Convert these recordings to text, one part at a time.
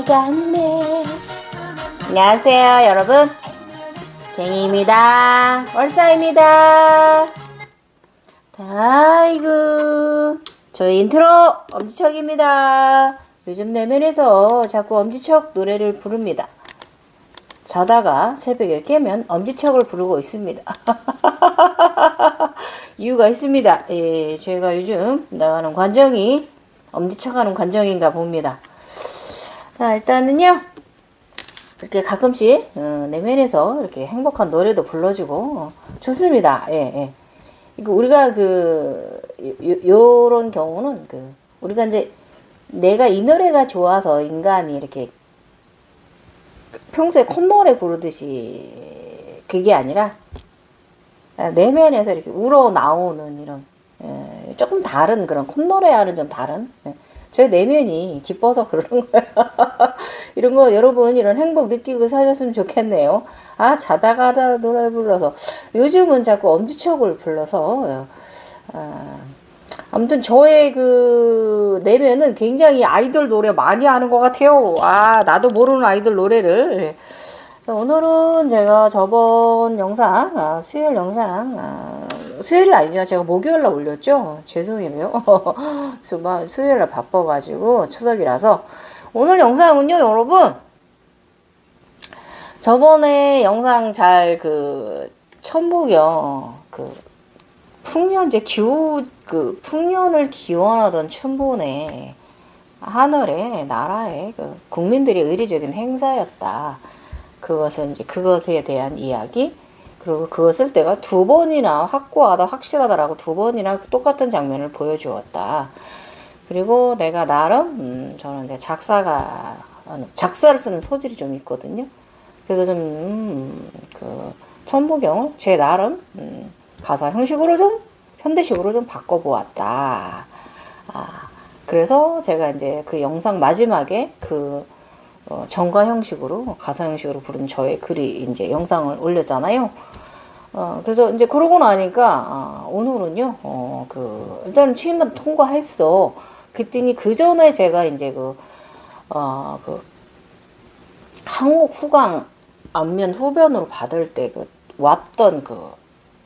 같네. 안녕하세요 여러분, 갱이입니다. 월사입니다. 아이고, 저희 인트로 엄지척입니다. 요즘 내면에서 자꾸 엄지척 노래를 부릅니다. 자다가 새벽에 깨면 엄지척을 부르고 있습니다. 이유가 있습니다. 예, 제가 요즘 나가는 관정이 엄지척하는 관정인가 봅니다. 자, 일단은요, 이렇게 가끔씩 내면에서 이렇게 행복한 노래도 불러주고 좋습니다. 예, 예. 이거 우리가 요런 경우는 우리가 이제 내가 이 노래가 좋아서 인간이 이렇게 평소에 콧노래 부르듯이 그게 아니라 내면에서 이렇게 우러나오는 이런 조금 다른 그런 콧노래와는 좀 다른 저희 내면이 기뻐서 그러는 거예요. 이런 거 여러분 이런 행복 느끼고 사셨으면 좋겠네요. 아, 자다가 노래 불러서 요즘은 자꾸 엄지척을 불러서 아무튼 저의 내면은 굉장히 아이돌 노래 많이 하는 것 같아요. 아, 나도 모르는 아이돌 노래를. 오늘은 제가 저번 영상, 수요일 영상, 수요일이 아니죠. 제가 목요일날 올렸죠. 죄송해요. 수요일날 바빠가지고 추석이라서. 오늘 영상은요, 여러분. 저번에 영상 잘 천부경, 풍년제 풍년을 기원하던 춘분의 하늘의 나라의 국민들의 의례적인 행사였다. 그것에 대한 이야기, 그리고 그것을 내가 두 번이나 확고하다, 확실하다라고 두 번이나 똑같은 장면을 보여주었다. 그리고 내가 나름, 저는 이제 작사를 쓰는 소질이 좀 있거든요. 그래서 좀, 천부경을 제 나름, 가사 형식으로 좀, 현대식으로 좀 바꿔보았다. 그래서 제가 이제 그 영상 마지막에 정가 형식으로, 가사 형식으로 부른 저의 글이 이제 영상을 올렸잖아요. 그래서 이제 그러고 나니까, 오늘은요, 일단 취임만 통과했어. 그랬더니 그 전에 제가 이제 항옥 후강 안면 후변으로 받을 때 왔던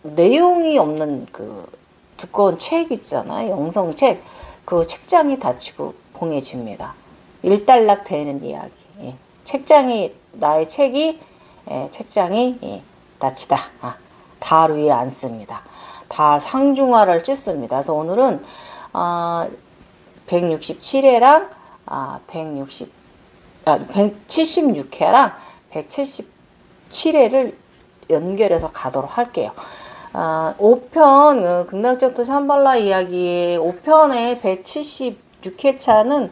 내용이 없는 두꺼운 책 있잖아요. 영성책. 그 책장이 닫히고 봉해집니다. 일단락 되는 이야기. 예. 나의 책이, 책장이 닫히다. 달 위에 앉습니다. 달 상중하를 찢습니다. 그래서 오늘은 167회랑 176회랑 177회를 연결해서 가도록 할게요. 5편 극락적도 샴발라 이야기의 5편의 176회차는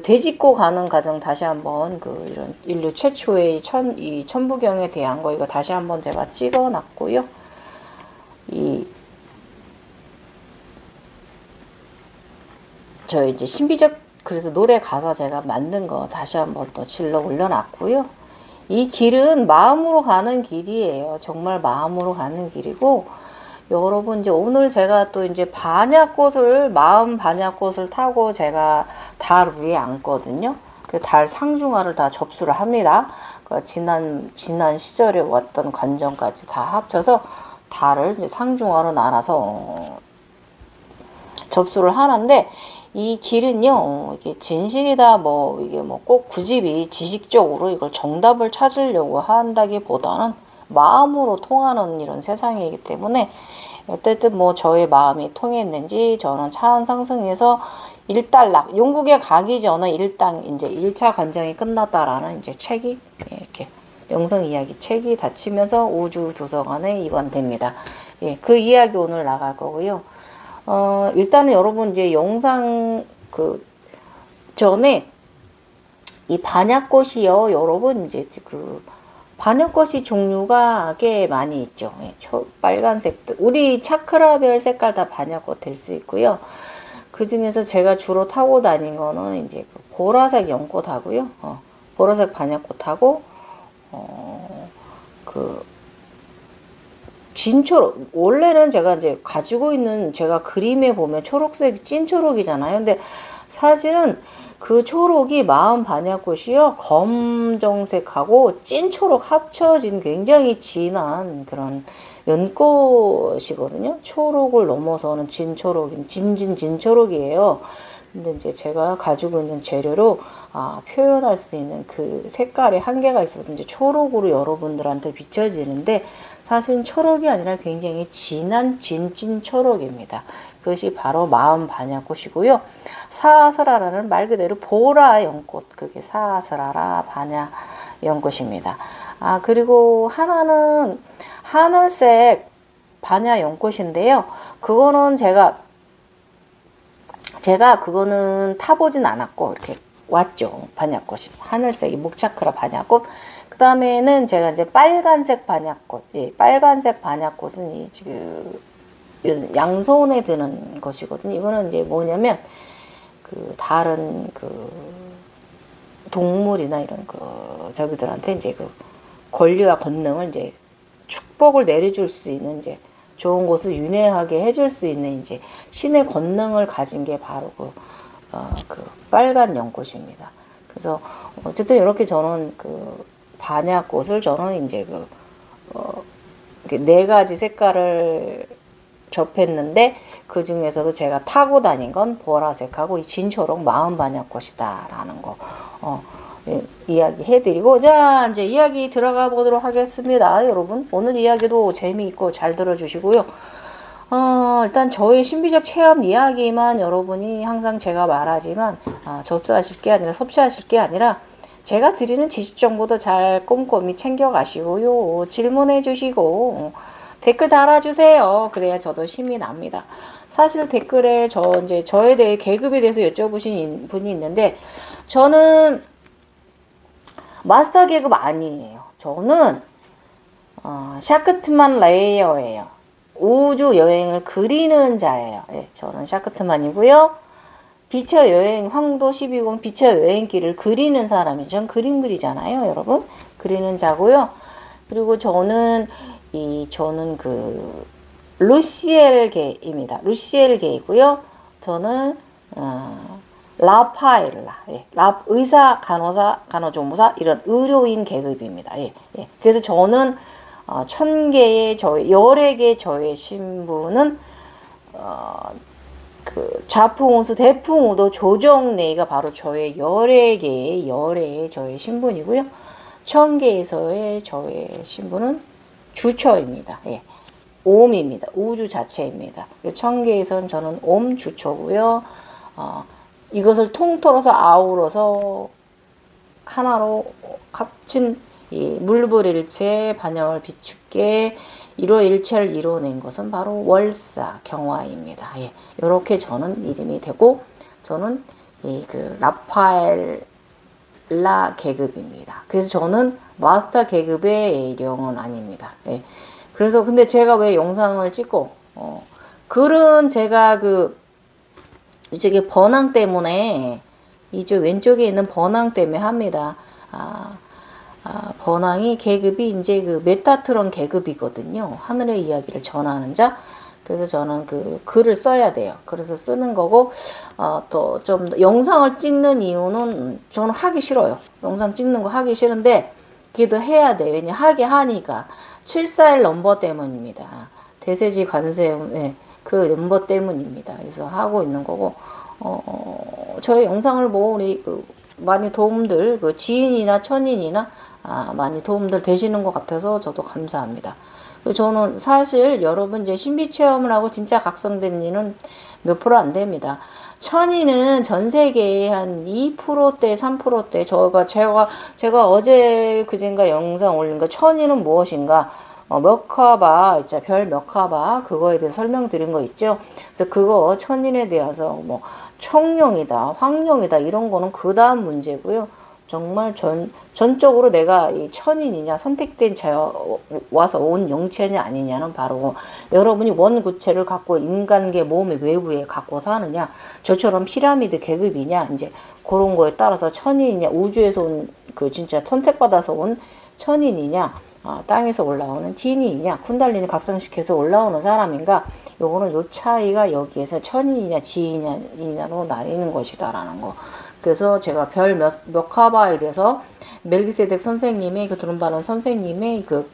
되짚고 가는 과정 다시 한번 이런 인류 최초의 이 천부경에 대한 거 이거 다시 한번 제가 찍어놨고요. 저 이제 신비적, 그래서 노래 가사 제가 만든 거 다시 한번 또 질러 올려놨고요. 이 길은 마음으로 가는 길이에요. 정말 마음으로 가는 길이고, 여러분 이제 오늘 제가 또 이제 마음 반야꽃을 타고 제가 달 위에 앉거든요. 그 달 상중하를 다 접수를 합니다. 지난 시절에 왔던 관정까지 다 합쳐서 달을 이제 상중하로 나눠서 접수를 하는데, 이 길은요, 이게 진실이다, 이게 꼭 굳이 지식적으로 이걸 정답을 찾으려고 한다기보다는 마음으로 통하는 이런 세상이기 때문에, 어쨌든 저의 마음이 통했는지, 저는 차원 상승해서 일단락, 영국에 가기 전에 이제 1차 관정이 끝났다라는 이제 책이, 이렇게, 영성 이야기 책이 닫히면서 우주 도서관에 이관됩니다. 예, 그 이야기 오늘 나갈 거고요. 일단은 여러분 이제 영상 전에 이 반야꽃이요, 여러분 이제 반야꽃이 종류가 꽤 많이 있죠. 예, 빨간색도 우리 차크라별 색깔 다 반야꽃 될 수 있고요. 그 중에서 제가 주로 타고 다닌 거는 이제 보라색 연꽃하고요, 보라색 반야꽃하고 진초록, 원래는 제가 이제 가지고 있는, 제가 그림에 보면 초록색이 찐초록이잖아요. 근데 사실은 그 초록이 마음 반야꽃이요. 검정색하고 찐초록 합쳐진 굉장히 진한 그런 연꽃이거든요. 초록을 넘어서는 진초록인 진초록이에요. 근데 이제 제가 가지고 있는 재료로 표현할 수 있는 그 색깔의 한계가 있어서 이제 초록으로 여러분들한테 비춰지는데 사실 초록이 아니라 굉장히 진한 진찐 초록입니다. 그것이 바로 마음 반야꽃이고요. 사스라라는 말 그대로 보라 연꽃, 그게 사스라라 반야 연꽃입니다. 그리고 하나는 하늘색 반야 연꽃인데요. 그거는 제가 그거는 타보진 않았고 이렇게 왔죠. 반야꽃이 하늘색이 목차크라 반야꽃. 그 다음에는 제가 이제 빨간색 반야꽃. 예, 빨간색 반야꽃은 이 지금 양손에 드는 것이거든요. 이거는 이제 뭐냐면 그 다른 그 동물이나 이런 그 저기들한테 이제 그 권리와 권능을 이제 축복을 내려줄 수 있는 이제 좋은 곳을 윤회하게 해줄 수 있는 이제 신의 권능을 가진 게 바로 그 빨간 연꽃입니다. 그래서 어쨌든 이렇게 저는 그 반야꽃을 저는 이제 네 가지 색깔을 접했는데 그 중에서도 제가 타고 다닌 건 보라색하고 이 진초록 마음 반야꽃이다 라는 거 이야기 해드리고, 자 이제 이야기 들어가 보도록 하겠습니다. 여러분 오늘 이야기도 재미있고 잘 들어주시고요. 일단 저의 신비적 체험 이야기만 여러분이 항상 제가 말하지만 접수하실 게 아니라 섭취하실 게 아니라 제가 드리는 지식 정보도 잘 꼼꼼히 챙겨 가시고요. 질문해 주시고 댓글 달아주세요. 그래야 저도 힘이 납니다. 사실 댓글에 저에 대해 계급에 대해서 여쭤보신 분이 있는데, 저는 마스터 계급 아니에요. 저는 샤크트만 레이어예요. 우주 여행을 그리는 자예요. 예, 저는 샤크트만이고요. 빛의 여행, 황도 12공 빛의 여행길을 그리는 사람이죠. 전 그림 그리잖아요, 여러분. 그리는 자고요. 그리고 저는 그 루시엘계입니다. 루시엘계이고요. 저는 라파엘라, 예, 의사, 간호사, 간호조무사 이런 의료인 계급입니다. 예, 예. 그래서 저는 1000개의 열의 개 저의 신분은 그 좌풍우수, 대풍우도, 조정내가 바로 저의 열의 개의 저의 신분이고요. 1000개에서의 저의 신분은 주처입니다. 예. 옴입니다. 우주 자체입니다. 1000개에서는 저는 옴 주처고요. 이것을 통틀어서 아우러서 하나로 합친 이 물불일체 반영을 비춥게 일체를 이뤄낸 것은 바로 월사 경화입니다. 예, 이렇게 저는 이름이 되고, 저는 그 라파엘라 계급입니다. 그래서 저는 마스터 계급의 영은 아닙니다. 예. 그래서 근데 제가 왜 영상을 찍고 글은 제가 저기 번항 때문에 이쪽 왼쪽에 있는 번항 때문에 합니다. 번항이 계급이 이제 그 메타트론 계급이거든요. 하늘의 이야기를 전하는 자. 그래서 저는 그 글을 써야 돼요. 그래서 쓰는 거고, 또 좀 영상을 찍는 이유는 저는 하기 싫어요. 영상 찍는 거 하기 싫은데 그래도 해야 돼요. 왜냐 하게 하니까 741 넘버 때문입니다. 대세지 관세음, 예, 그 넘버 때문입니다. 그래서 하고 있는 거고, 저의 영상을 우리 많이 도움들, 지인이나 천인이나 많이 도움들 되시는 것 같아서 저도 감사합니다. 저는 사실 여러분 이제 신비 체험을 하고 진짜 각성된 이는 몇 프로 안 됩니다. 천인은 전 세계에 한 2%대, 3%대, 제가 어제 그젠가 영상 올린 거 천인은 무엇인가, 멱화바, 있죠. 별 멱화바, 그거에 대해서 설명드린 거 있죠. 그래서 그거 천인에 대해서 청룡이다, 황룡이다, 이런 거는 그 다음 문제고요. 정말 전적으로 내가 이 천인이냐, 선택된 자 와서 온 영체냐 아니냐는 바로 여러분이 원구체를 갖고 인간계 몸의 외부에 갖고 사느냐, 저처럼 피라미드 계급이냐, 이제 그런 거에 따라서 천인이냐, 우주에서 온 진짜 선택받아서 온 천인이냐, 땅에서 올라오는 진이냐, 쿤달리니 각성시켜서 올라오는 사람인가, 요거는 요 차이가 여기에서 천인이냐 지인이냐로 나뉘는 것이다라는 거. 그래서 제가 별 몇 카바에 대해서 멜기세덱 선생님의 그 두룬바론 선생님의 그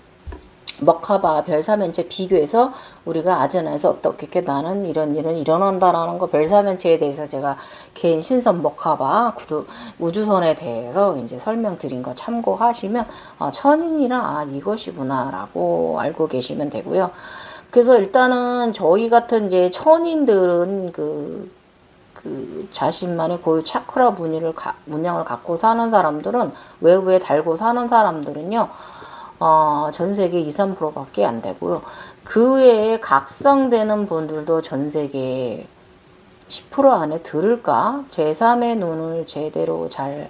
먹하바 별사면체 비교해서 우리가 아제나에서 어떻게 나는 이런 일은 일어난다라는 거 별사면체에 대해서 제가 개인 신선 먹하바 우주선에 대해서 이제 설명드린 거 참고하시면 천인이라 이것이구나라고 알고 계시면 되고요. 그래서 일단은 저희 같은 이제 천인들은 그 자신만의 고유 차크라 문양을 갖고 사는 사람들은 외부에 달고 사는 사람들은요. 전 세계 2, 3%밖에 안 되고요. 그 외에 각성되는 분들도 전 세계 10% 안에 들을까? 제3의 눈을 제대로 잘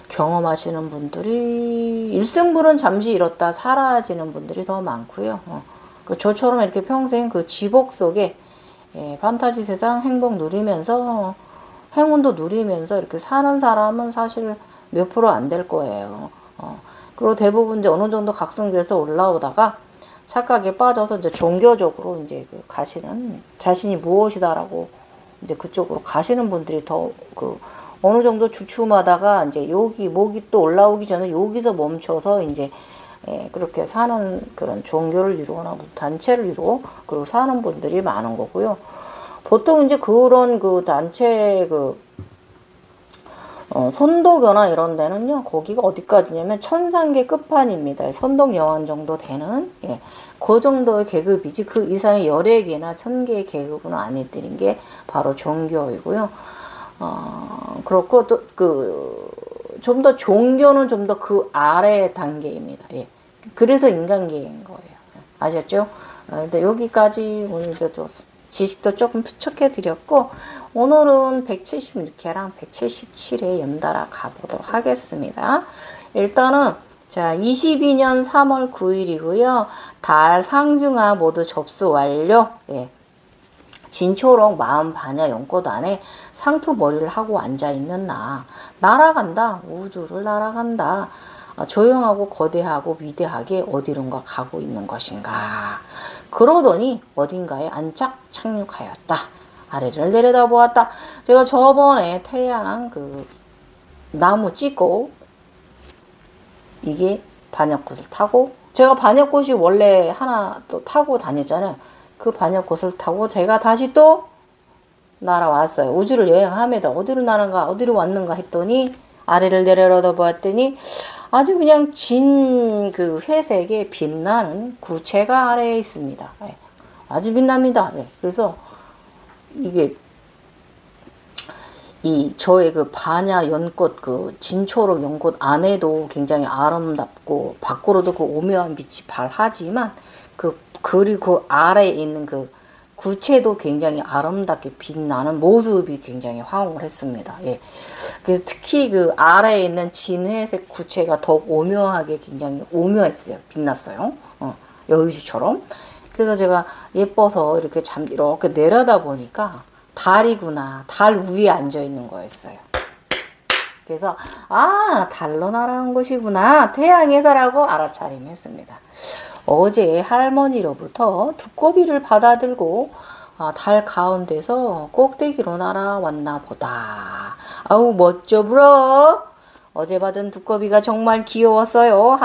경험하시는 분들이 일승불은 잠시 잃었다 사라지는 분들이 더 많고요. 저처럼 이렇게 평생 그 지복 속에 판타지 세상 행복 누리면서 행운도 누리면서 이렇게 사는 사람은 사실 몇 프로 안 될 거예요. 그리고 대부분 이제 어느 정도 각성돼서 올라오다가 착각에 빠져서 이제 종교적으로 이제 가시는 자신이 무엇이다라고 이제 그쪽으로 가시는 분들이 더 어느 정도 주춤하다가 이제 목이 또 올라오기 전에 여기서 멈춰서 이제 그렇게 사는 그런 종교를 이루거나 단체를 이루고 그리고 사는 분들이 많은 거고요. 보통 이제 그런 단체 선도교나 이런 데는요, 거기가 어디까지냐면 천상계 끝판입니다. 선덕 여왕 정도 되는, 그 정도의 계급이지, 그 이상의 열의 개나 천 개의 계급은 아니들인 게 바로 종교이고요. 그렇고, 또, 좀 더 종교는 좀 더 그 아래 단계입니다. 그래서 인간계인 거예요. 아셨죠? 일단 여기까지 오늘 지식도 조금 투척해 드렸고, 오늘은 176회랑 177회 연달아 가보도록 하겠습니다. 일단은 자 22년 3월 9일이고요. 달 상중하 모두 접수 완료. 진초록 마음 반야 연꽃 안에 상투 머리를 하고 앉아있는 날아간다. 우주를 날아간다. 조용하고 거대하고 위대하게 어디론가 가고 있는 것인가. 그러더니 어딘가에 안착 착륙하였다. 아래를 내려다보았다. 제가 저번에 태양 나무 찍고 이게 반역꽃을 타고 제가 반역꽃이 원래 하나 또 타고 다녔잖아요. 그 반역꽃을 타고 제가 다시 또 날아왔어요. 우주를 여행하면서 어디로 나는가 어디로 왔는가 했더니 아래를 내려다보았더니 아주 그냥 진 회색에 빛나는 구체가 아래에 있습니다. 아주 빛납니다. 그래서 이게 저의 반야 연꽃 진초록 연꽃 안에도 굉장히 아름답고 밖으로도 오묘한 빛이 발하지만 그리고 아래에 있는 구체도 굉장히 아름답게 빛나는 모습이 굉장히 황홀했습니다. 그래서 특히 아래에 있는 진회색 구체가 더욱 오묘하게 굉장히 오묘했어요. 빛났어요. 여유시처럼. 그래서 제가 예뻐서 이렇게 이렇게 내려다 보니까 달이구나. 달 위에 앉아 있는 거였어요. 그래서 달로 날아온 것이구나. 태양에서라고 알아차림했습니다. 어제 할머니로부터 두꺼비를 받아들고 달 가운데서 꼭대기로 날아왔나 보다. 아우 멋져 불어. 어제 받은 두꺼비가 정말 귀여웠어요.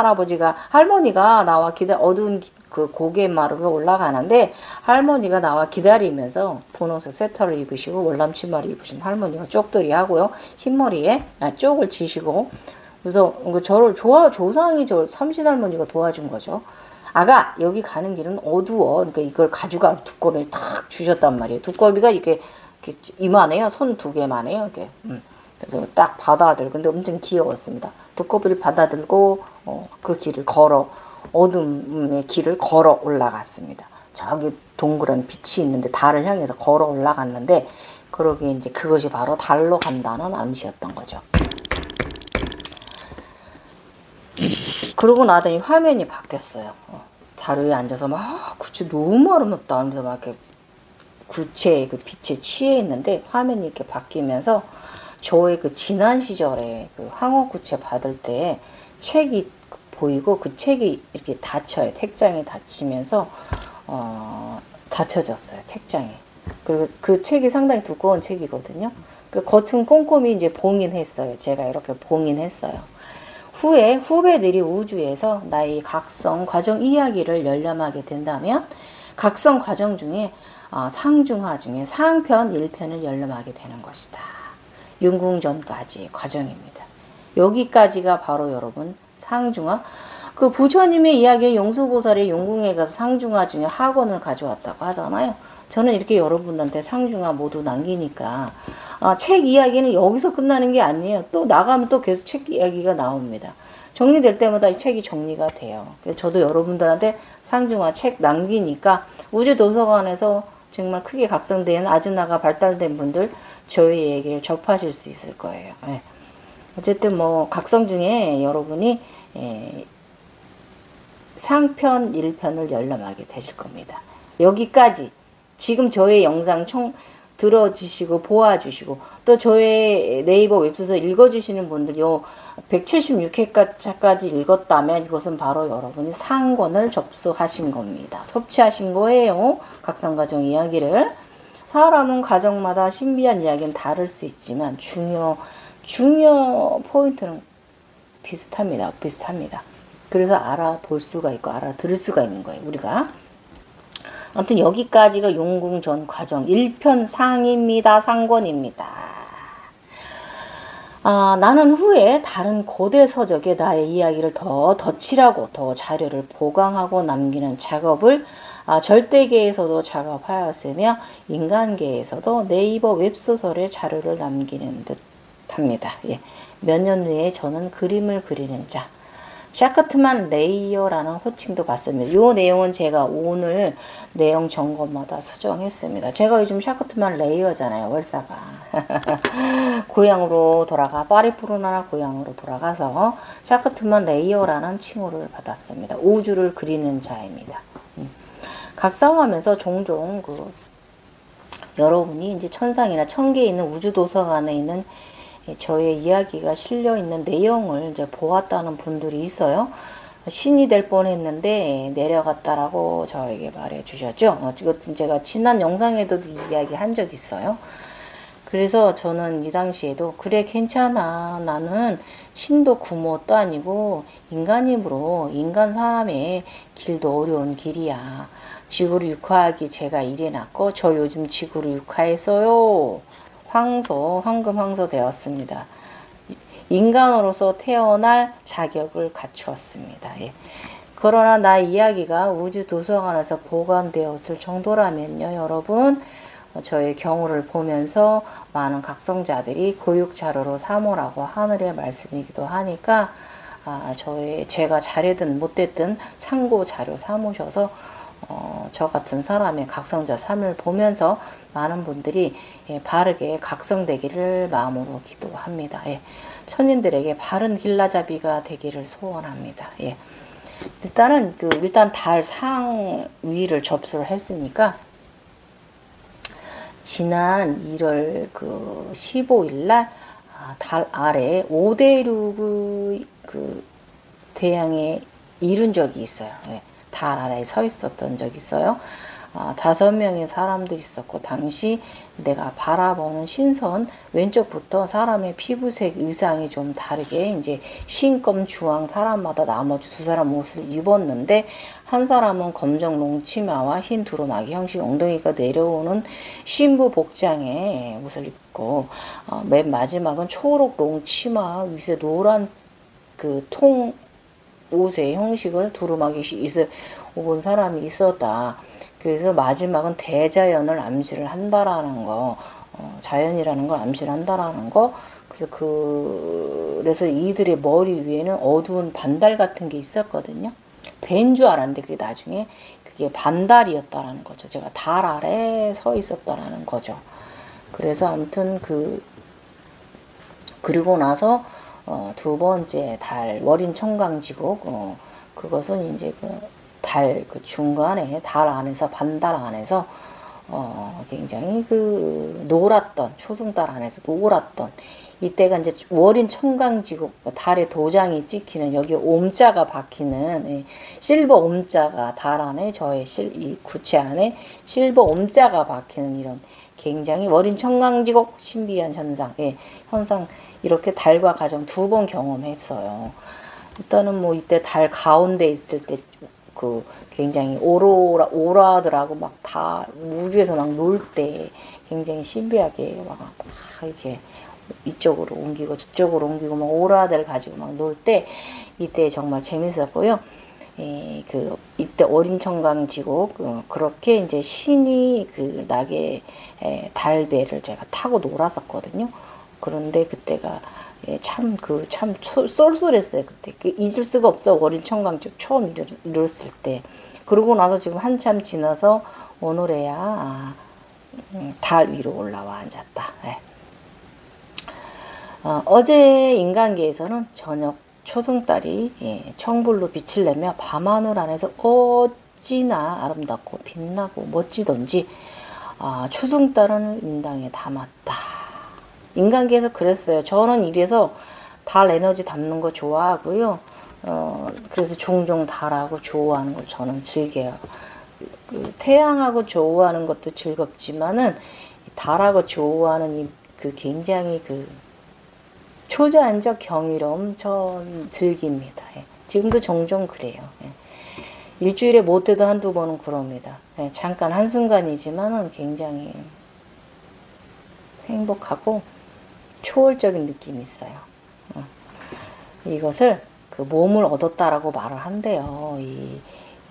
할머니가 나와 어두운 고갯마루로 올라가는데 할머니가 나와 기다리면서 분홍색 세터를 입으시고 월남치마를 입으신 할머니가 쪽돌이 하고요. 흰머리에 쪽을 지시고 그래서 저를 조상이 삼신할머니가 도와준 거죠. 아가 여기 가는 길은 어두워. 그러니까 이걸 가져가 두꺼비를 탁 주셨단 말이에요. 두꺼비가 이렇게 이만해요. 손 2개만 해요. 이렇게. 그래서 딱 근데 엄청 귀여웠습니다. 두꺼비를 받아들고 그 길을 어둠의 길을 걸어 올라갔습니다. 저기 동그란 빛이 있는데 달을 향해서 걸어 올라갔는데 그러기에 이제 그것이 바로 달로 간다는 암시였던 거죠. 그러고 나더니 화면이 바뀌었어요. 달 위에 앉아서 구체 너무 아름답다 하면서 이렇게 구체의 빛에 취해 있는데 화면이 이렇게 바뀌면서 저의 지난 시절에 황홀구체 받을 때 책이 보이고 그 책이 이렇게 닫혀요. 택장이 닫히면서 닫혀졌어요. 택장이. 그리고 그 책이 상당히 두꺼운 책이거든요. 그 겉은 꼼꼼히 이제 봉인했어요. 제가 이렇게 봉인했어요. 후에 후배들이 우주에서 나의 각성 과정 이야기를 열람하게 된다면 각성 과정 중에 상중하 중에 상편 1편을 열람하게 되는 것이다. 윤궁전까지 과정입니다. 여기까지가 바로 여러분 상중하. 그 부처님의 이야기를 용수보살이 용궁에 가서 상중하 중에 학원을 가져왔다고 하잖아요. 저는 이렇게 여러분한테 상중하 모두 남기니까 책 이야기는 여기서 끝나는 게 아니에요. 또 나가면 또 계속 책 이야기가 나옵니다. 정리될 때마다 이 책이 정리가 돼요. 그래서 저도 여러분들한테 상중하 책 남기니까 우주도서관에서 정말 크게 각성된 아즈나가 발달된 분들 저희 얘기를 접하실 수 있을 거예요. 예. 어쨌든 뭐 각성 중에 여러분이 상편 1편을 열람하게 되실 겁니다. 여기까지 지금 저의 영상 들어주시고 보아주시고 또 저의 네이버 웹소설 읽어주시는 분들 요 176회까지 읽었다면 이것은 바로 여러분이 상권을 접수하신 겁니다. 섭취하신 거예요. 각성과정 이야기를. 사람은 가정마다 신비한 이야기는 다를 수 있지만 중요 포인트는 비슷합니다. 그래서 알아볼 수가 있고 알아들을 수가 있는 거예요. 우리가. 아무튼 여기까지가 용궁전 과정 1편 상입니다. 상권입니다. 나는 후에 다른 고대 서적에 나의 이야기를 더 덧칠하고 더 자료를 보강하고 남기는 작업을 절대계에서도 작업하였으며 인간계에서도 네이버 웹소설에 자료를 남기는 듯 합니다. 예. 몇 년 후에 저는 그림을 그리는 자 샤크트만 레이어라는 호칭도 받습니다. 이 내용은 제가 오늘 내용 점검마다 수정했습니다. 제가 요즘 샤크트만 레이어잖아요. 월사가. 고향으로 파리푸르나나 고향으로 돌아가서 샤크트만 레이어라는 칭호를 받았습니다. 우주를 그리는 자입니다. 각성하면서 종종 여러분이 이제 천상이나 천계에 있는 우주도서관에 있는 저의 이야기가 실려있는 내용을 이제 보았다는 분들이 있어요. 신이 될 뻔했는데 내려갔다라고 저에게 말해 주셨죠. 이것은 제가 지난 영상에도 이야기 한 적 있어요. 그래서 저는 이 당시에도 그래 괜찮아. 나는 신도 구모도 아니고 인간이므로 인간 사람의 길도 어려운 길이야. 지구를 육화하기 제가 이래놨고 저 요즘 지구를 육화했어요. 황금 황소 되었습니다. 인간으로서 태어날 자격을 갖추었습니다. 예. 그러나 나 이야기가 우주 도서관에서 보관되었을 정도라면요, 여러분, 저의 경우를 보면서 많은 각성자들이 교육 자료로 삼으라고 하늘의 말씀이기도 하니까 제가 잘했든 못됐든 참고 자료 삼으셔서 저 같은 사람의 각성자 삶을 보면서 많은 분들이 바르게 각성되기를 마음으로 기도합니다. 예. 천인들에게 바른 길라잡이가 되기를 소원합니다. 예. 일단 달 상위를 접수를 했으니까 지난 1월 15일 날 달 아래 5대륙의 대양에 이룬 적이 있어요. 예. 달 아래에 서 있었던 적이 있어요. 5명의 사람들이 있었고 당시 내가 바라보는 신선 왼쪽부터 사람의 피부색 의상이 좀 다르게 이제 흰검 주황 사람마다 나머지 두 사람 옷을 입었는데 한 사람은 검정 롱치마와 흰 두루마기 형식 엉덩이가 내려오는 신부 복장의 옷을 입고 맨 마지막은 초록 롱치마 위에 노란 통 옷의 형식을 두루마기 입은 사람이 있었다. 그래서 마지막은 대자연을 암시를 한다라는 거, 자연이라는 걸 암시를 한다라는 거. 그래서 이들의 머리 위에는 어두운 반달 같은 게 있었거든요. 배인 줄 알았는데 그게 나중에 그게 반달이었다라는 거죠. 제가 달 아래 서 있었다라는 거죠. 그래서 아무튼 그리고 나서 두 번째 달 월인 청강지국 그것은 이제 달 중간에 달 안에서 반달 안에서 굉장히 노랗던 초승달 안에서 노랗던 이때가 이제 월인 청강지국, 달에 도장이 찍히는, 여기 옴자가 박히는, 예, 실버 옴자가 달 안에, 저의 이 구체 안에 실버 옴자가 박히는 이런 굉장히 월인 청강지국 신비한 현상, 예, 현상, 이렇게 달과 가정 2번 경험했어요. 일단은 뭐 이때 달 가운데 있을 때 그 굉장히 오라들하고 막 다 우주에서 막 놀 때 굉장히 신비하게 막 이렇게 이쪽으로 옮기고 저쪽으로 옮기고 막 오라들 가지고 막 놀 때 이때 정말 재밌었고요. 이때 어린 청강지국, 그렇게 이제 신이 그 낙의 달배를 제가 타고 놀았었거든요. 그런데 그때가 참 쏠쏠했어요. 그때 잊을 수가 없어. 어린 청강지국 처음 이뤘을 때. 그러고 나서 지금 한참 지나서 오늘에야 달 위로 올라와 앉았다. 예. 어제 인간계에서는 저녁 초승달이 청불로 빛을 내며 밤하늘 안에서 어찌나 아름답고 빛나고 멋지던지 초승달은 인당에 담았다. 인간계에서 그랬어요. 저는 이래서 달 에너지 담는 거 좋아하고요. 그래서 종종 달하고 좋아하는 걸 저는 즐겨요. 태양하고 좋아하는 것도 즐겁지만은 달하고 좋아하는 그 굉장히 그 초자연적 경이로움 전 즐깁니다. 예. 지금도 종종 그래요. 예. 일주일에 못해도 한두 번은 그럽니다. 예. 잠깐 한순간이지만은 굉장히 행복하고 초월적인 느낌이 있어요. 이것을 그 몸을 얻었다라고 말을 한대요.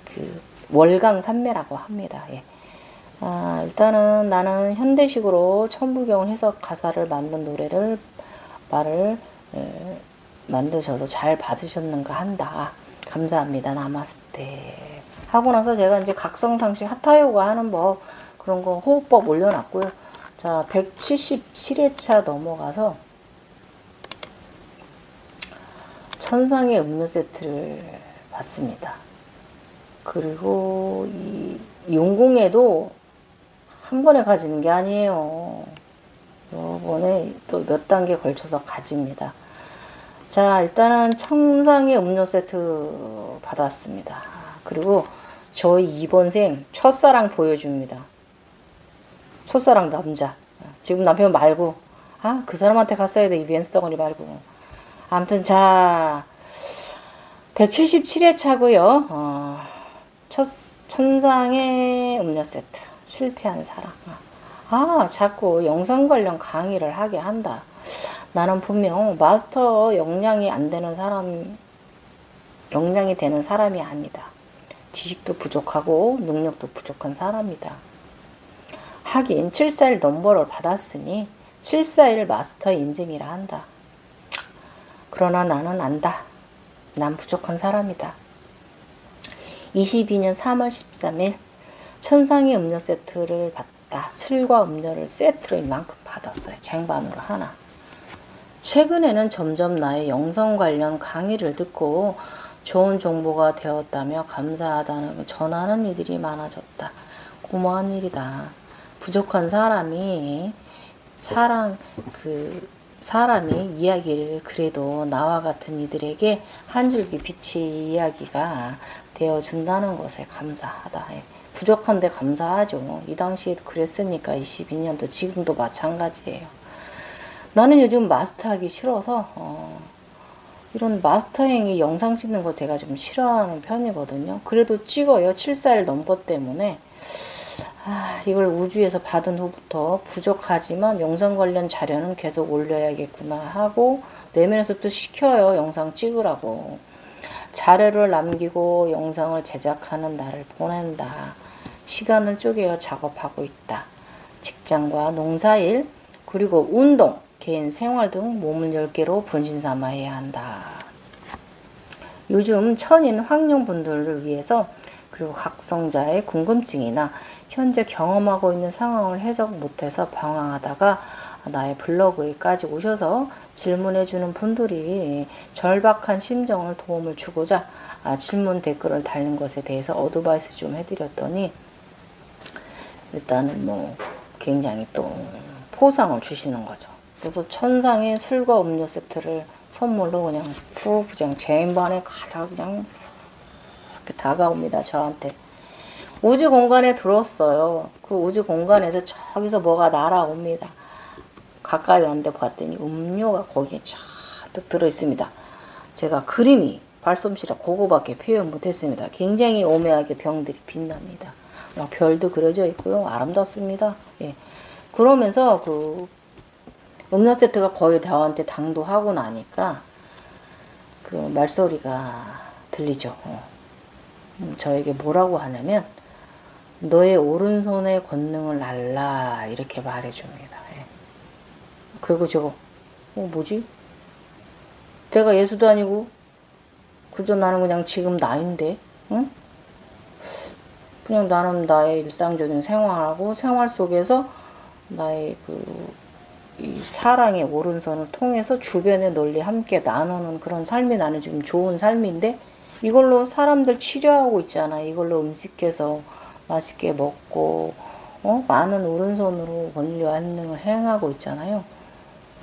그 월강산매라고 합니다. 예. 일단은 나는 현대식으로 천부경을 해서 가사를 만든 노래를 만드셔서 잘 받으셨는가 한다. 감사합니다. 나마스테. 하고 나서 제가 이제 각성상식 하타요가 하는 법, 그런 거 호흡법 올려놨고요. 자, 177회차 넘어가서 천상의 음료 세트를 받습니다. 그리고 이 용궁에도 한 번에 가지는 게 아니에요. 요번에 또 몇 단계 걸쳐서 가집니다. 자, 일단은 천상의 음료 세트 받았습니다. 그리고 저희 2번생 첫사랑 보여줍니다. 첫사랑 남자. 지금 남편 말고, 그 사람한테 갔어야 돼. 이 왼수 덩어리 말고. 아무튼, 자, 177회 차고요. 천상의 음료 세트. 실패한 사랑. 자꾸 영상 관련 강의를 하게 한다. 나는 분명 마스터 역량이 안 되는 역량이 되는 사람이 아니다. 지식도 부족하고 능력도 부족한 사람이다. 하긴 741 넘버를 받았으니 741 마스터 인증이라 한다. 그러나 나는 안다. 난 부족한 사람이다. 22년 3월 13일 천상의 음료 세트를 받다. 술과 음료를 세트로 이만큼 받았어요. 쟁반으로 하나. 최근에는 점점 나의 영성 관련 강의를 듣고 좋은 정보가 되었다며 감사하다는 전하는 이들이 많아졌다. 고마운 일이다. 부족한 사람이 사람이 이야기를 그래도 나와 같은 이들에게 한 줄기 빛의 이야기가 되어준다는 것에 감사하다. 부족한데 감사하죠. 이 당시에도 그랬으니까 22년도 지금도 마찬가지예요. 나는 요즘 마스터하기 싫어서 이런 마스터행위 영상 찍는 거 제가 좀 싫어하는 편이거든요. 그래도 찍어요. 741 넘버 때문에. 이걸 우주에서 받은 후부터 부족하지만 영상 관련 자료는 계속 올려야겠구나 하고 내면에서 또 시켜요. 영상 찍으라고. 자료를 남기고 영상을 제작하는 날을 보낸다. 시간을 쪼개어 작업하고 있다. 직장과 농사일, 그리고 운동, 개인 생활 등 몸을 10개로 분신 삼아야 한다. 요즘 천인 황룡분들을 위해서 그리고 각성자의 궁금증이나 현재 경험하고 있는 상황을 해석 못해서 방황하다가 나의 블로그에까지 오셔서 질문해주는 분들이 절박한 심정을 도움을 주고자 질문 댓글을 달린 것에 대해서 어드바이스 좀 해드렸더니 일단은 뭐 굉장히 또 포상을 주시는 거죠. 그래서 천상의 술과 음료 세트를 선물로 그냥 푹 그냥 제인반에 가득 그냥 이렇게 다가옵니다. 저한테. 우주 공간에 들었어요. 그 우주 공간에서 저기서 뭐가 날아옵니다. 가까이 왔는데 봤더니 음료가 거기에 잔뜩 들어있습니다. 제가 그림이 발솜씨라 그거밖에 표현 못했습니다. 굉장히 오묘하게 병들이 빛납니다. 막 별도 그려져 있고요. 아름답습니다. 예. 그러면서 그 음료 세트가 거의 저한테 당도하고 나니까 그 말소리가 들리죠. 저에게 뭐라고 하냐면 너의 오른손의 권능을 알라 이렇게 말해줍니다. 예. 그리고 저거 뭐지? 내가 예수도 아니고 그저 나는 그냥 지금 나인데 응? 그냥 나는 나의 일상적인 생활하고 생활 속에서 나의 이 사랑의 오른손을 통해서 주변의 널리 함께 나누는 그런 삶이 나는 지금 좋은 삶인데 이걸로 사람들 치료하고 있잖아. 이걸로 음식해서 맛있게 먹고 많은 오른손으로 권리와 안능을 행하고 있잖아요.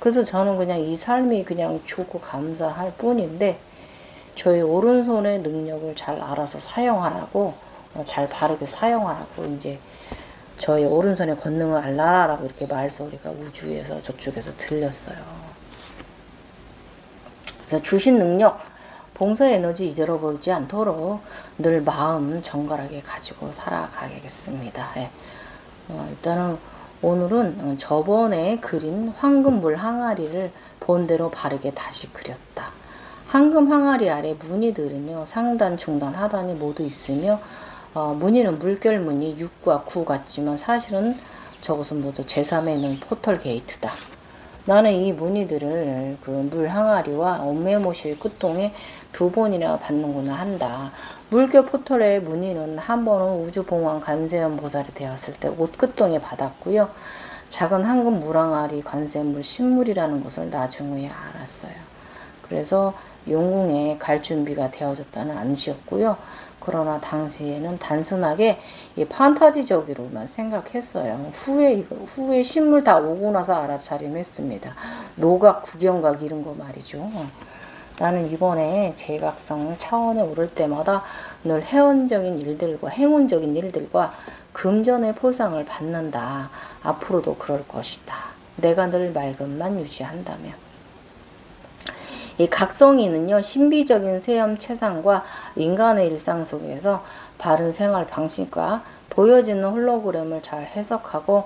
그래서 저는 그냥 이 삶이 그냥 좋고 감사할 뿐인데 저희 오른손의 능력을 잘 알아서 사용하라고 잘 바르게 사용하라고 이제 저의 오른손의 권능을 알라라고 이렇게 말소리가 우주에서 저쪽에서 들렸어요. 그래서 주신 능력 봉사 에너지 잊어버리지 않도록 늘 마음 정갈하게 가지고 살아가겠습니다. 예. 일단은 오늘은 저번에 그린 황금물 항아리를 본대로 바르게 다시 그렸다. 황금 항아리 아래 무늬들은요 상단, 중단, 하단이 모두 있으며 무늬는 물결 무늬 6과 9 같지만 사실은 저것은 모두 제3에 있는 포털 게이트다. 나는 이 무늬들을 그 물 항아리와 엄매모실 끝동에 2번이나 받는구나 한다. 물결 포털의 무늬는 한 번은 우주봉황 관세음 보살이 되었을 때 옷 끝동에 받았고요. 작은 황금 물항아리 관세음물 신물이라는 것을 나중에 알았어요. 그래서 용궁에 갈 준비가 되어졌다는 암시였고요. 그러나 당시에는 단순하게 이 판타지적으로만 생각했어요. 후에 신물 다 오고 나서 알아차림했습니다. 노각, 구경각 이런 거 말이죠. 나는 이번에 제각성 차원에 오를 때마다 늘 행운적인 일들과 금전의 포상을 받는다. 앞으로도 그럴 것이다. 내가 늘 맑음만 유지한다면. 이 각성이는요 신비적인 세험 체상과 인간의 일상 속에서 바른 생활 방식과 보여지는 홀로그램을 잘 해석하고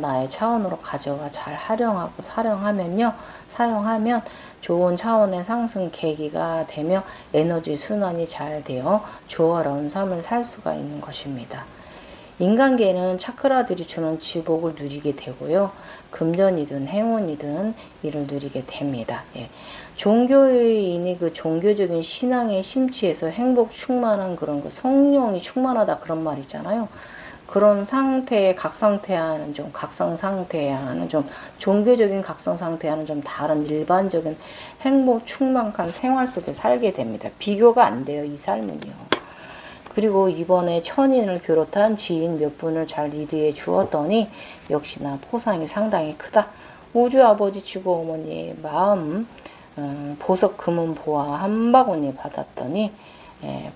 나의 차원으로 가져가 잘 활용하고 사용하면 좋은 차원의 상승 계기가 되며 에너지 순환이 잘 되어 조화로운 삶을 살 수가 있는 것입니다. 인간계는 차크라들이 주는 지복을 누리게 되고요. 금전이든 행운이든 이를 누리게 됩니다. 예. 종교인이 그 종교적인 신앙에 심취해서 행복 충만한 그런 그 성령이 충만하다 그런 말 있잖아요. 그런 상태의 각상태와는 좀 각성 상태와는 좀 종교적인 각성 상태와는 좀 다른 일반적인 행복 충만한 생활 속에 살게 됩니다. 비교가 안 돼요. 이 삶은요. 그리고 이번에 천인을 비롯한 지인 몇 분을 잘 리드해 주었더니 역시나 포상이 상당히 크다. 우주 아버지 지구 어머니의 마음 보석 금은 보화 한 바구니 받았더니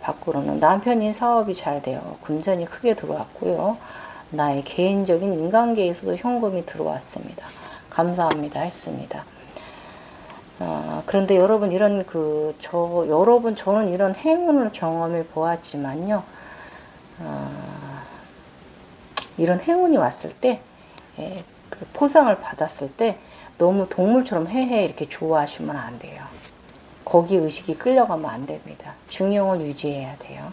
밖으로는 남편이 사업이 잘 되어 금전이 크게 들어왔고요. 나의 개인적인 인간계에서도 현금이 들어왔습니다. 감사합니다 했습니다. 그런데 여러분 저는 이런 행운을 경험해 보았지만요. 이런 행운이 왔을 때 그 포상을 받았을 때 너무 동물처럼 헤헤 이렇게 좋아하시면 안 돼요. 거기 의식이 끌려가면 안 됩니다. 중용을 유지해야 돼요.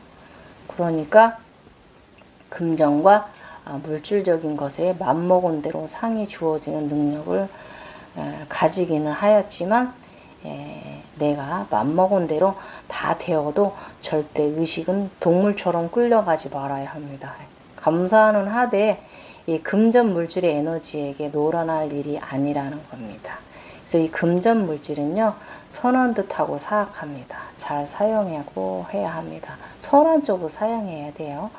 그러니까 금전과 물질적인 것에 맘먹은 대로 상이 주어지는 능력을 가지기는 하였지만 내가 맘먹은 대로 다 되어도 절대 의식은 동물처럼 끌려가지 말아야 합니다. 감사는 하되 이 금전 물질의 에너지에게 놀아날 일이 아니라는 겁니다. 그래서 이 금전 물질은요 선한 듯하고 사악합니다. 잘 사용하고 해야 합니다. 선한 쪽으로 사용해야 돼요.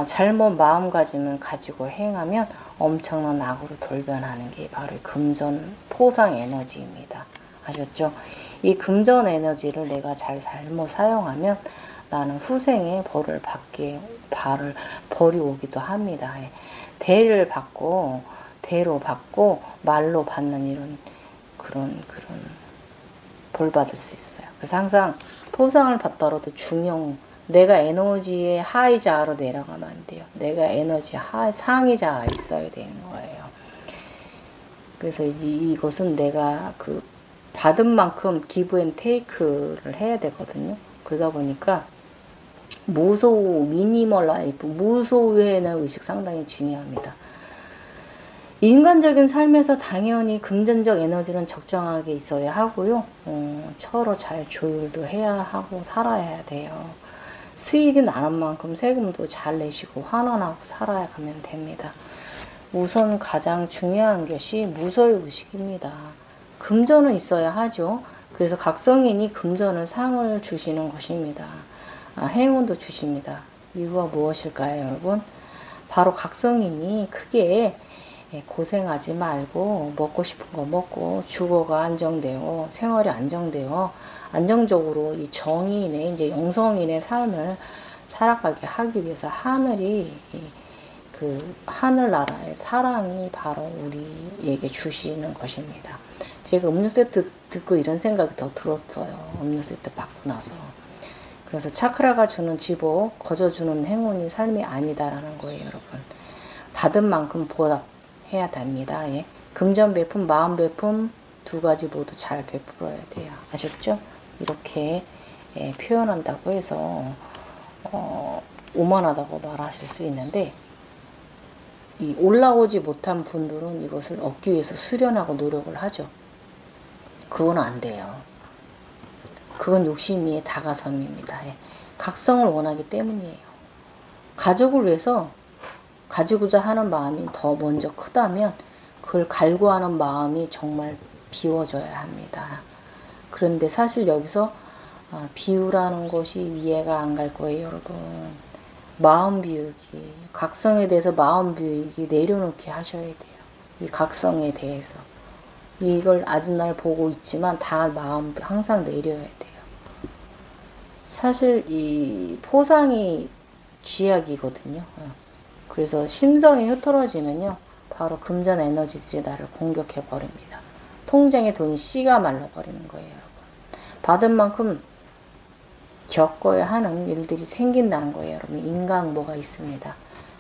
잘못 마음가짐을 가지고 행하면 엄청난 악으로 돌변하는 게 바로 금전 포상 에너지입니다. 아셨죠? 이 금전 에너지를 내가 잘못 사용하면 나는 후생에 벌이 오기도 합니다. 대를 받고 대로 받고 말로 받는 이런 그런 벌 받을 수 있어요. 그래서 항상 포상을 받더라도 내가 에너지의 하이자로 내려가면 안 돼요. 내가 에너지 상위자가 있어야 되는 거예요. 그래서 이것은 내가 받은 만큼 기브 앤 테이크를 해야 되거든요. 그러다 보니까 미니멀 라이프, 무소유에는 의식 상당히 중요합니다. 인간적인 삶에서 당연히 금전적 에너지는 적정하게 있어야 하고요. 서로 잘 조율도 해야 하고 살아야 돼요. 수익이 나는 만큼 세금도 잘 내시고 환원하고 살아야 가면 됩니다. 우선 가장 중요한 것이 무소유 의식입니다. 금전은 있어야 하죠. 그래서 각성인이 금전을 상을 주시는 것입니다. 행운도 주십니다. 이유가 무엇일까요, 여러분? 바로 각성인이 크게 고생하지 말고 먹고 싶은 거 먹고 주거가 안정되고 생활이 안정되어 안정적으로 이 정의인의 이제 영성인의 삶을 살아가게 하기 위해서 하늘이 하늘나라의 사랑이 바로 우리에게 주시는 것입니다. 제가 음료 세트 듣고 이런 생각이 더 들었어요. 음료 세트 받고 나서. 그래서 차크라가 주는 지복, 거저 주는 행운이 삶이 아니다라는 거예요, 여러분. 받은 만큼 보답해야 됩니다. 예. 금전 베품, 마음 베품 두 가지 모두 잘 베풀어야 돼요. 아셨죠? 이렇게 표현한다고 해서 오만하다고 말하실 수 있는데 이 올라오지 못한 분들은 이것을 얻기 위해서 수련하고 노력을 하죠. 그건 안 돼요. 그건 욕심이 다가섬입니다. 각성을 원하기 때문이에요. 가족을 위해서 가지고자 하는 마음이 더 먼저 크다면 그걸 갈구하는 마음이 정말 비워져야 합니다. 그런데 사실 여기서 비유라는 것이 이해가 안 갈 거예요, 여러분. 마음 비우기, 각성에 대해서 마음 비우기 내려놓기 하셔야 돼요. 이 각성에 대해서. 이걸 아직날 보고 있지만 다 마음 항상 내려야 돼요. 사실 이 포상이 쥐약이거든요. 그래서 심성이 흐트러지면요. 바로 금전 에너지들이 나를 공격해 버립니다. 통장에 돈이 씨가 말라버리는 거예요, 여러분. 받은 만큼 겪어야 하는 일들이 생긴다는 거예요, 여러분. 인강모가 있습니다.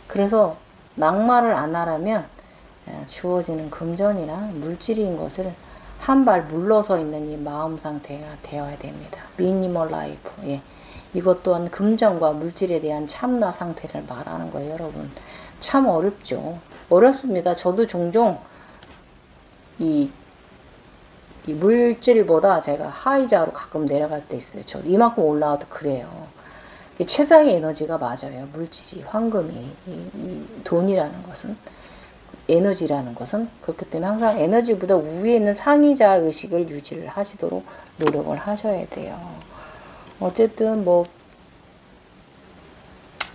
그래서 낙마를 안 하려면 주어지는 금전이나 물질인 것을 한 발 물러서 있는 이 마음 상태가 되어야 됩니다. 미니멀 라이프. 예. 이것 또한 금전과 물질에 대한 참나 상태를 말하는 거예요, 여러분. 참 어렵죠. 어렵습니다. 저도 종종 이 물질보다 제가 하이자로 가끔 내려갈 때 있어요. 저 이만큼 올라와도 그래요. 최상의 에너지가 맞아요. 물질이, 황금이, 이 돈이라는 것은, 에너지라는 것은. 그렇기 때문에 항상 에너지보다 위에 있는 상위자 의식을 유지를 하시도록 노력을 하셔야 돼요. 어쨌든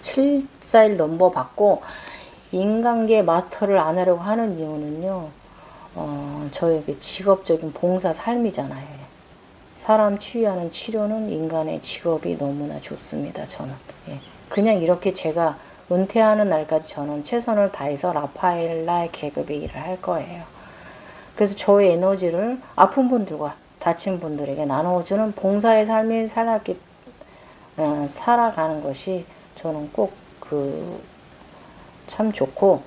741 넘버 받고 인간계 마스터를 안 하려고 하는 이유는요. 저에게 직업적인 봉사 삶이잖아요. 사람 치유하는 치료는 인간의 직업이 너무나 좋습니다. 저는. 예. 그냥 이렇게 제가 은퇴하는 날까지 저는 최선을 다해서 라파엘라의 계급의 일을 할 거예요. 그래서 저의 에너지를 아픈 분들과 다친 분들에게 나눠주는 봉사의 삶이 살아가는 것이 저는 꼭 참 좋고,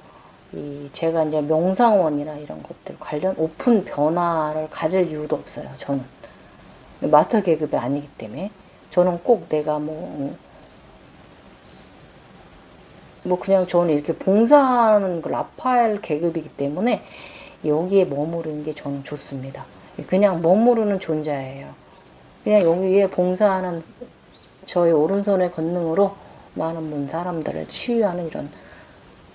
제가 이제 명상원이나 이런 것들 관련 오픈 변화를 가질 이유도 없어요. 저는 마스터 계급이 아니기 때문에 저는 꼭 내가 그냥 저는 이렇게 봉사하는 라파엘 계급이기 때문에 여기에 머무르는 게 저는 좋습니다. 그냥 머무르는 존재예요. 그냥 여기에 봉사하는 저의 오른손의 권능으로 많은 사람들을 치유하는 이런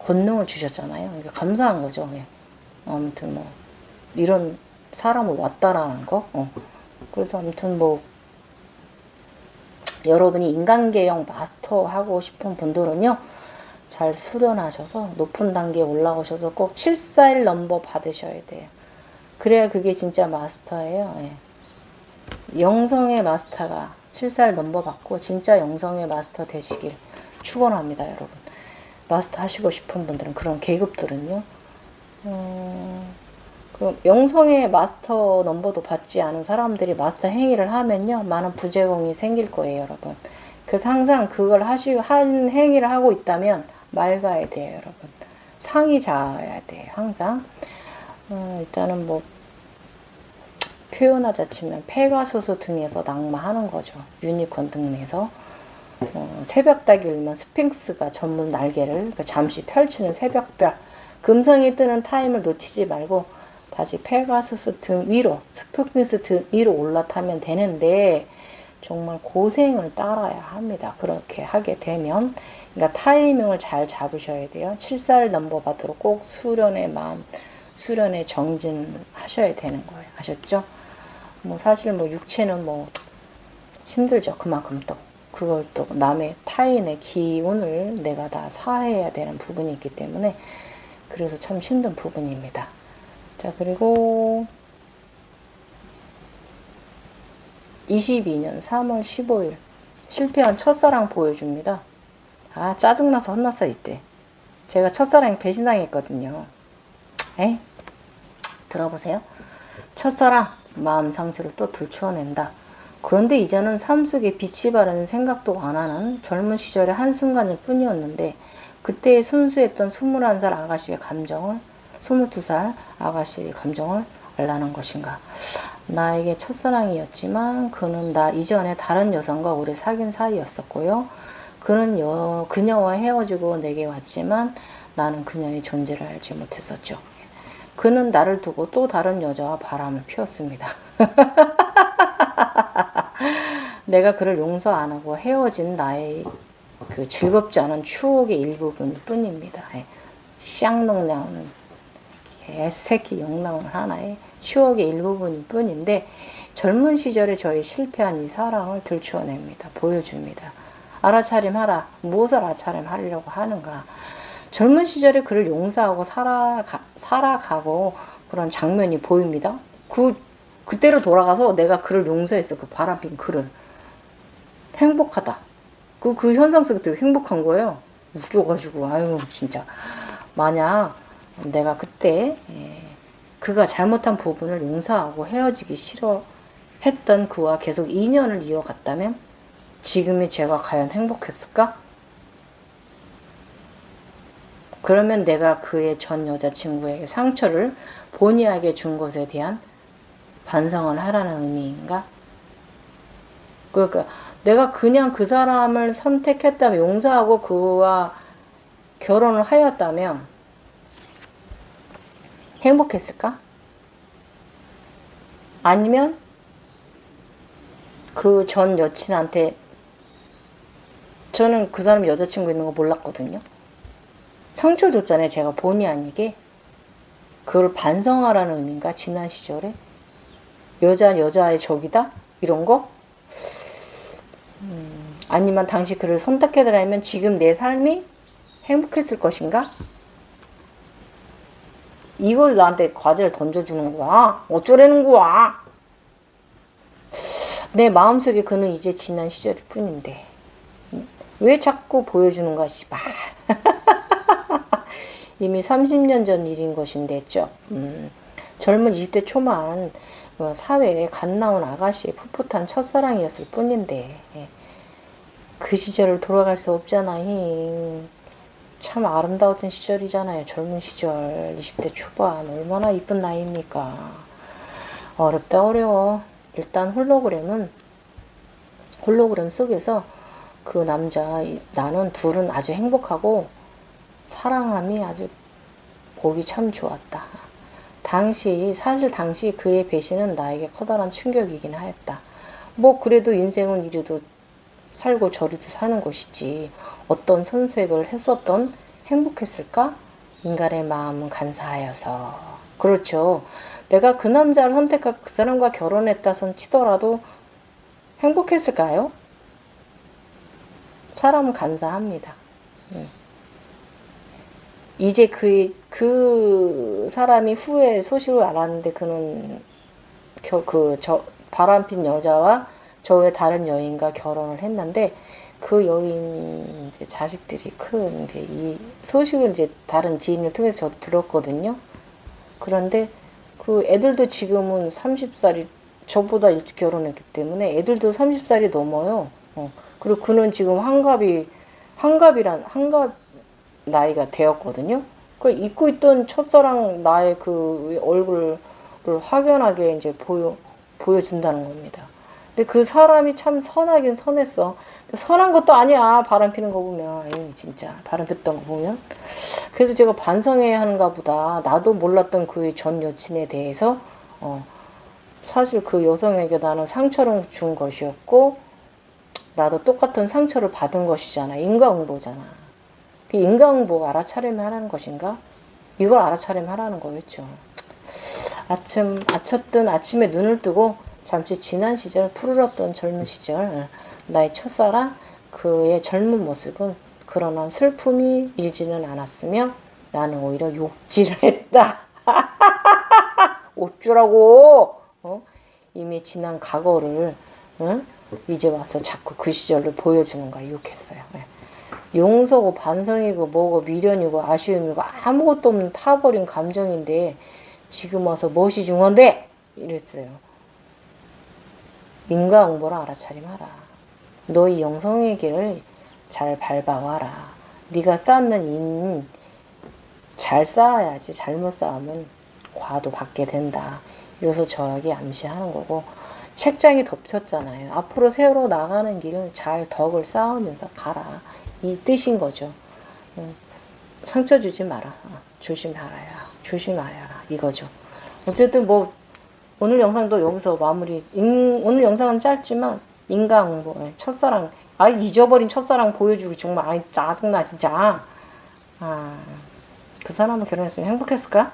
권능을 주셨잖아요. 이게 감사한 거죠. 예. 아무튼 이런 사람을 왔다라는 거. 그래서 아무튼 여러분이 인간계형 마스터 하고 싶은 분들은요, 잘 수련하셔서 높은 단계에 올라오셔서 꼭 741 넘버 받으셔야 돼요. 그래야 그게 진짜 마스터예요. 예. 영성의 마스터가 741 넘버 받고 진짜 영성의 마스터 되시길 축원합니다, 여러분. 마스터 하시고 싶은 분들은, 그런 계급들은요. 그 영성의 마스터 넘버도 받지 않은 사람들이 마스터 행위를 하면요, 많은 부재공이 생길 거예요, 여러분. 그래서 항상 그걸 한 행위를 하고 있다면 맑아야 돼요, 여러분. 상이 작아야 돼요, 항상. 일단은 뭐 표현하자 치면 페가수스 등에서 낙마하는 거죠. 유니콘 등에서. 새벽닭이 울면 스핑크스가 전문 날개를 잠시 펼치는 새벽별. 금성이 뜨는 타임을 놓치지 말고 다시 페가수스 등 위로, 스핑크스 등 위로 올라타면 되는데 정말 고생을 따라야 합니다. 그렇게 하게 되면. 그러니까 타이밍을 잘 잡으셔야 돼요. 7살 넘버 받도록 꼭 수련의 마음, 수련의 정진하셔야 되는 거예요. 아셨죠? 뭐 사실 뭐 육체는 뭐 힘들죠. 그만큼 또 그걸 또 남의 타인의 기운을 내가 다 사해야 되는 부분이 있기 때문에 그래서 참 힘든 부분입니다. 자, 그리고 22년 3월 15일 실패한 첫사랑 보여줍니다. 아, 짜증나서 혼났어 이때. 제가 첫사랑 배신당했거든요. 에이, 들어보세요. 첫사랑 마음 상처를 또 들추어낸다. 그런데 이제는 삶 속에 빛이 바라는 생각도 안 하는 젊은 시절의 한순간일 뿐이었는데 그때의 순수했던 21살 아가씨의 감정을 22살 아가씨의 감정을 알라는 것인가. 나에게 첫사랑이었지만 그는 나 이전에 다른 여성과 오래 사귄 사이였었고요. 그는 그녀와 헤어지고 내게 왔지만 나는 그녀의 존재를 알지 못했었죠. 그는 나를 두고 또 다른 여자와 바람을 피웠습니다. 내가 그를 용서 안 하고 헤어진 나의 그 즐겁지 않은 추억의 일부분 뿐입니다. 쌍농 나오는 개새끼 욕 나오는 하나의 추억의 일부분 뿐인데 젊은 시절에 저의 실패한 이 사랑을 들추어냅니다. 보여줍니다. 알아차림하라. 무엇을 알아차림하려고 하는가. 젊은 시절에 그를 용서하고 살아가고 그런 장면이 보입니다. 그때로 돌아가서 내가 그를 용서했어. 그 바람핀 그를. 행복하다. 그 현상 속에 되게 행복한 거예요. 웃겨가지고, 아유, 진짜. 만약 내가 그때, 그가 잘못한 부분을 용서하고 헤어지기 싫어했던 그와 계속 인연을 이어갔다면, 지금의 제가 과연 행복했을까? 그러면 내가 그의 전 여자친구에게 상처를 본의하게 준 것에 대한 반성을 하라는 의미인가? 그러니까 내가 그냥 그 사람을 선택했다면 용서하고 그와 결혼을 하였다면 행복했을까? 아니면 그 전 여친한테 저는 그 사람 여자친구 있는 거 몰랐거든요. 상처 줬잖아요. 제가 본의 아니게. 그걸 반성하라는 의미인가? 지난 시절에 여자의 적이다? 이런 거? 아니면 당시 그를 선택해달라면 지금 내 삶이 행복했을 것인가? 이걸 나한테 과제를 던져주는 거야. 어쩌라는 거야? 내 마음속에 그는 이제 지난 시절일 뿐인데 왜 자꾸 보여주는가 씨발. 이미 30년 전 일인 것인데 했죠. 젊은 20대 초만 사회에 갓 나온 아가씨의 풋풋한 첫사랑이었을 뿐인데 그 시절을 돌아갈 수 없잖아. 참 아름다웠던 시절이잖아요. 젊은 시절 20대 초반 얼마나 이쁜 나이입니까. 어렵다 어려워. 일단 홀로그램 속에서 그 남자 나는 둘은 아주 행복하고 사랑함이 아주 보기 참 좋았다. 사실 당시 그의 배신은 나에게 커다란 충격이긴 하였다. 뭐 그래도 인생은 이리도 살고 저리도 사는 것이지 어떤 선택을 했었던 행복했을까? 인간의 마음은 간사하여서. 그렇죠. 내가 그 남자를 선택하고 그 사람과 결혼했다선 치더라도 행복했을까요? 사람은 간사합니다. 이제 그 사람이 후에 소식을 알았는데 그는 바람핀 여자와 저 외 다른 여인과 결혼을 했는데 그 여인 이제 자식들이 큰 이제 이 소식을 이제 다른 지인을 통해서 저도 들었거든요. 그런데 그 애들도 지금은 30살이 저보다 일찍 결혼했기 때문에 애들도 30살이 넘어요. 그리고 그는 지금 환갑 나이가 되었거든요. 그 잊고 있던 첫사랑 나의 그 얼굴을 확연하게 이제 보여준다는 겁니다. 근데 그 사람이 참 선하긴 선했어. 선한 것도 아니야. 바람 피는 거 보면. 에이, 진짜. 바람 폈던 거 보면. 그래서 제가 반성해야 하는가 보다. 나도 몰랐던 그의 전 여친에 대해서, 사실 그 여성에게 나는 상처를 준 것이었고, 나도 똑같은 상처를 받은 것이잖아. 인과응보잖아. 그 인과응보 알아차리면 하라는 것인가? 이걸 알아차리면 하라는 거였죠. 아침에 눈을 뜨고 잠시 지난 시절 푸르렀던 젊은 시절 나의 첫사랑 그의 젊은 모습은 그러나 슬픔이 일지는 않았으며 나는 오히려 욕질을 했다. 어쩌라고 이미 지난 과거를 이제 와서 자꾸 그 시절을 보여주는 거야. 욕했어요. 용서고 반성이고 뭐고 미련이고 아쉬움이고 아무것도 없는 타버린 감정인데 지금 와서 무엇이 중요한데? 이랬어요. 인과응보를 알아차림하라. 너희 영성의 길을 잘 밟아와라. 네가 쌓는 인 잘 쌓아야지. 잘못 쌓으면 과도 받게 된다. 이것을 저에게 암시하는 거고 책장이 덮였잖아요. 앞으로 세우러 나가는 길을 잘 덕을 쌓으면서 가라. 이 뜻인 거죠. 상처 주지 마라. 조심하라. 이거죠. 어쨌든 뭐 오늘 영상도 여기서 마무리. 오늘 영상은 짧지만 인과응보, 첫사랑, 잊어버린 첫사랑 보여주고 정말 짜증나 진짜. 그 사람은 결혼했으면 행복했을까?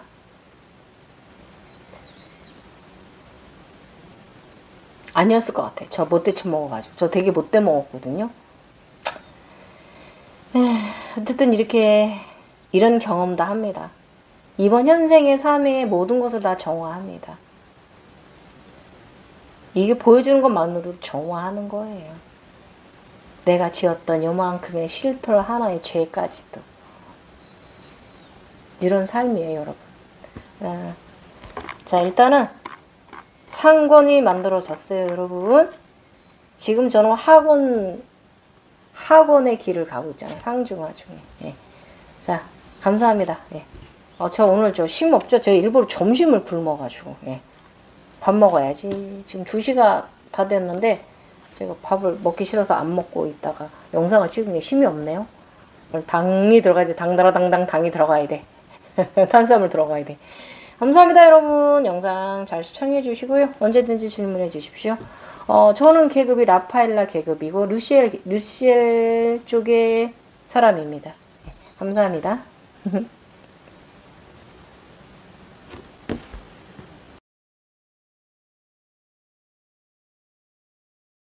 아니었을 것 같아. 저 못돼 처먹어가지고. 저 되게 못돼 먹었거든요. 어쨌든 이런 경험도 합니다. 이번 현생의 삶의 모든 것을 다 정화합니다. 이게 보여주는 것만으로도 정화하는 거예요. 내가 지었던 요만큼의 실털 하나의 죄까지도. 이런 삶이에요, 여러분. 자, 일단은 상권이 만들어졌어요, 여러분. 지금 저는 학원의 길을 가고 있잖아요. 상중하 중에. 예. 자, 감사합니다. 예. 저 오늘 쉼 없죠? 제가 일부러 점심을 굶어가지고. 예. 밥 먹어야지. 지금 2시가 다 됐는데 제가 밥을 먹기 싫어서 안 먹고 있다가 영상을 찍은 게 힘이 없네요. 당이 들어가야 돼. 당다라당당 당이 들어가야 돼. 탄수화물 들어가야 돼. 감사합니다, 여러분. 영상 잘 시청해 주시고요. 언제든지 질문해 주십시오. 저는 계급이 라파엘라 계급이고 루시엘 쪽의 사람입니다. 감사합니다.